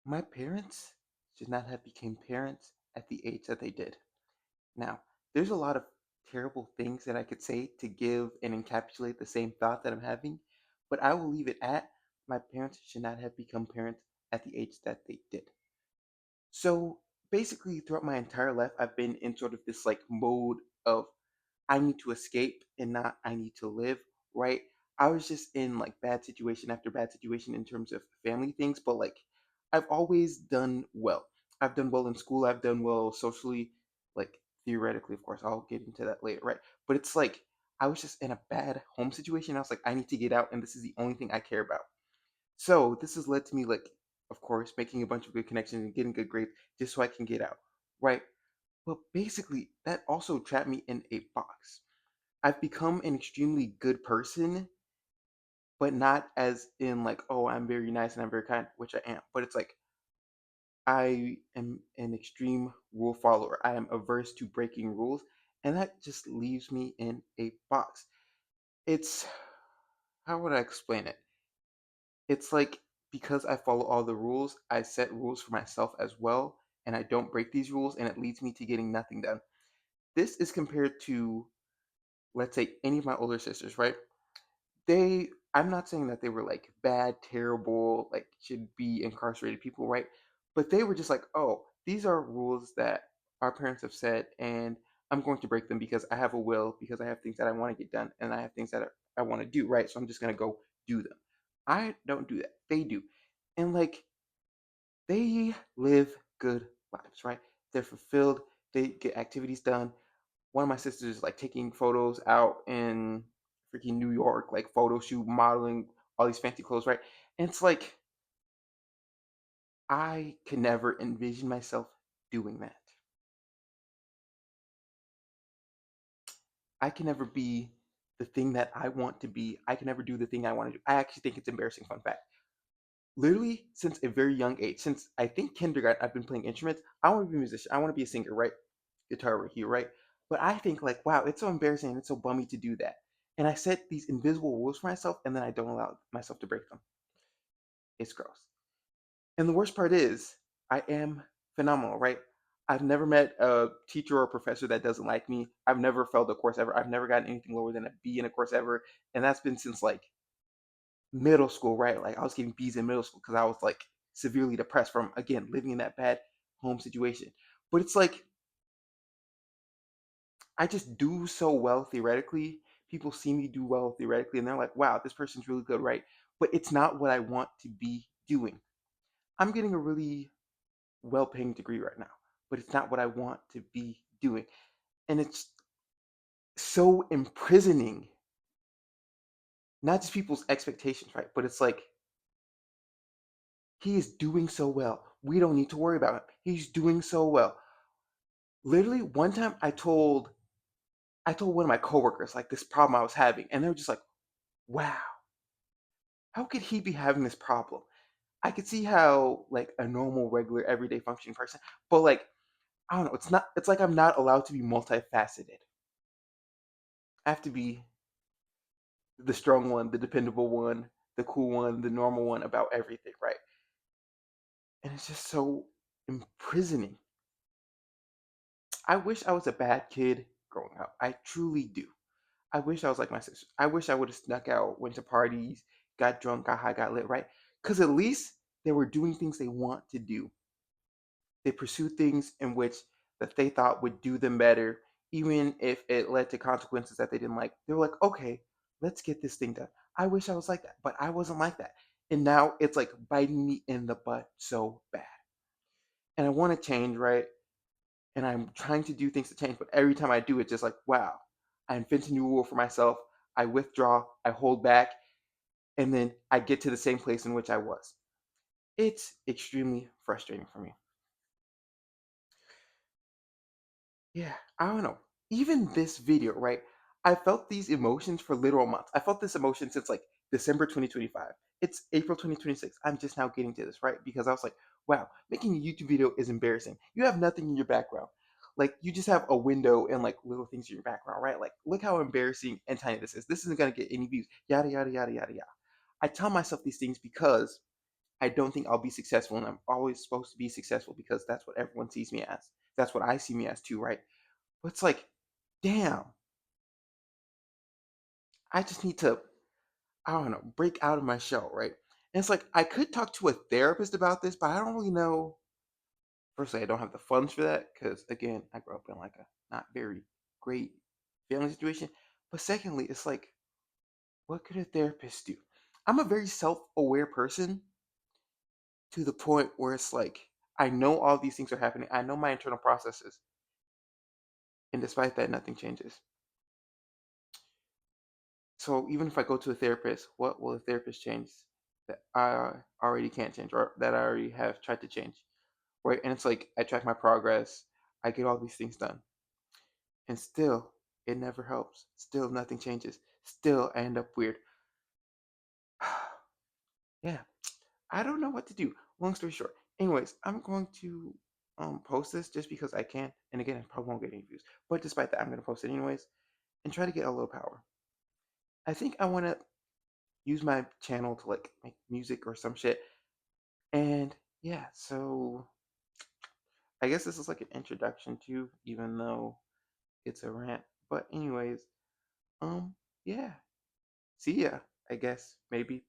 My parents should not have become parents at the age that they did. Now, there's a lot of terrible things that I could say to give and encapsulate the same thought that I'm having, but I will leave it at my parents should not have become parents at the age that they did. So basically, throughout my entire life, I've been in sort of this like mode of I need to escape and not I need to live, right? I was just in like bad situation after bad situation in terms of family things, but like I've always done well. I've done well in school, I've done well socially, like theoretically, of course, I'll get into that later, right? But it's like I was just in a bad home situation. I was like, I need to get out, and this is the only thing I care about. So this has led to me, like, of course, making a bunch of good connections and getting good grades just so I can get out, right? But basically, that also trapped me in a box. I've become an extremely good person, but not as in like, oh, I'm very nice and I'm very kind, which I am. But it's like I am an extreme rule follower. I am averse to breaking rules, and that just leaves me in a box. It's how would I explain it? It's like because I follow all the rules, I set rules for myself as well, and I don't break these rules, and it leads me to getting nothing done. This is compared to, let's say, any of my older sisters, right? I'm not saying that they were like bad, terrible, like should be incarcerated people, right? But they were just like, oh, these are rules that our parents have set, and I'm going to break them because I have a will, because I have things that I want to get done, and I have things that I want to do, right? So I'm just gonna go do them. I don't do that. They do. And like they live good lives, right? They're fulfilled, they get activities done. One of my sisters is like taking photos out in freaking New York, like photo shoot, modeling all these fancy clothes, right? And it's like I can never envision myself doing that. I can never be the thing that I want to be. I can never do the thing I want to do. I actually think it's embarrassing. Fun fact. Literally, since a very young age, since I think kindergarten, I've been playing instruments. I want to be a musician. I want to be a singer, right? Guitar right here, right? But I think like, wow, it's so embarrassing and it's so bummy to do that. And I set these invisible rules for myself, and then I don't allow myself to break them. It's gross. And the worst part is, I am phenomenal, right? I've never met a teacher or a professor that doesn't like me. I've never failed a course ever. I've never gotten anything lower than a B in a course ever. And that's been since like middle school, right? Like I was getting B's in middle school because I was like severely depressed from, again, living in that bad home situation. But it's like, I just do so well theoretically. People see me do well theoretically and they're like, wow, this person's really good, right? But it's not what I want to be doing. I'm getting a really well paying degree right now, but it's not what I want to be doing. And it's so imprisoning, not just people's expectations, right? But it's like, he is doing so well. We don't need to worry about him. He's doing so well. Literally, one time I told one of my coworkers like this problem I was having, and they were just like, wow, how could he be having this problem? I could see how like a normal, regular, everyday functioning person, but like I don't know, it's not. It's like I'm not allowed to be multifaceted. I have to be the strong one, the dependable one, the cool one, the normal one about everything, right? And it's just so imprisoning. I wish I was a bad kid growing up. I truly do. I wish I was like my sister. I wish I would have snuck out, went to parties, got drunk, got high, got lit, right? Because at least they were doing things they want to do. They pursued things in which that they thought would do them better, even if it led to consequences that they didn't like. They were like, okay, let's get this thing done. I wish I was like that, but I wasn't like that. And now it's like biting me in the butt so bad. And I want to change, right? And I'm trying to do things to change, but every time I do, it's just like, wow, I invent a new rule for myself. I withdraw, I hold back, and then I get to the same place in which I was. It's extremely frustrating for me. Yeah, I don't know. Even this video, right? I felt these emotions for literal months. I felt this emotion since like December 2025. It's April 2026. I'm just now getting to this, right? Because I was like, wow, making a YouTube video is embarrassing. You have nothing in your background. Like you just have a window and like little things in your background, right? Like look how embarrassing and tiny this is. This isn't gonna get any views. Yada yada yada yada yada. I tell myself these things because I don't think I'll be successful, and I'm always supposed to be successful because that's what everyone sees me as. That's what I see me as too, right? But it's like, damn, I just need to, I don't know, break out of my shell, right? And it's like I could talk to a therapist about this, but I don't really know. Firstly, I don't have the funds for that because again, I grew up in like a not very great family situation. But secondly, it's like, what could a therapist do? I'm a very self-aware person to the point where it's like I know all these things are happening. I know my internal processes, and despite that, nothing changes. So even if I go to a therapist, what will a therapist change that I already can't change or that I already have tried to change? Right? And it's like I track my progress, I get all these things done, and still it never helps. Still nothing changes. Still I end up weird. Yeah, I don't know what to do. Long story short. Anyways, I'm going to post this just because I can. And again, I probably won't get any views. But despite that, I'm gonna post it anyways and try to get a little power. I think I wanna use my channel to like make music or some shit. And yeah, so I guess this is like an introduction to, even though it's a rant. But anyways, um, yeah. See ya, I guess, maybe.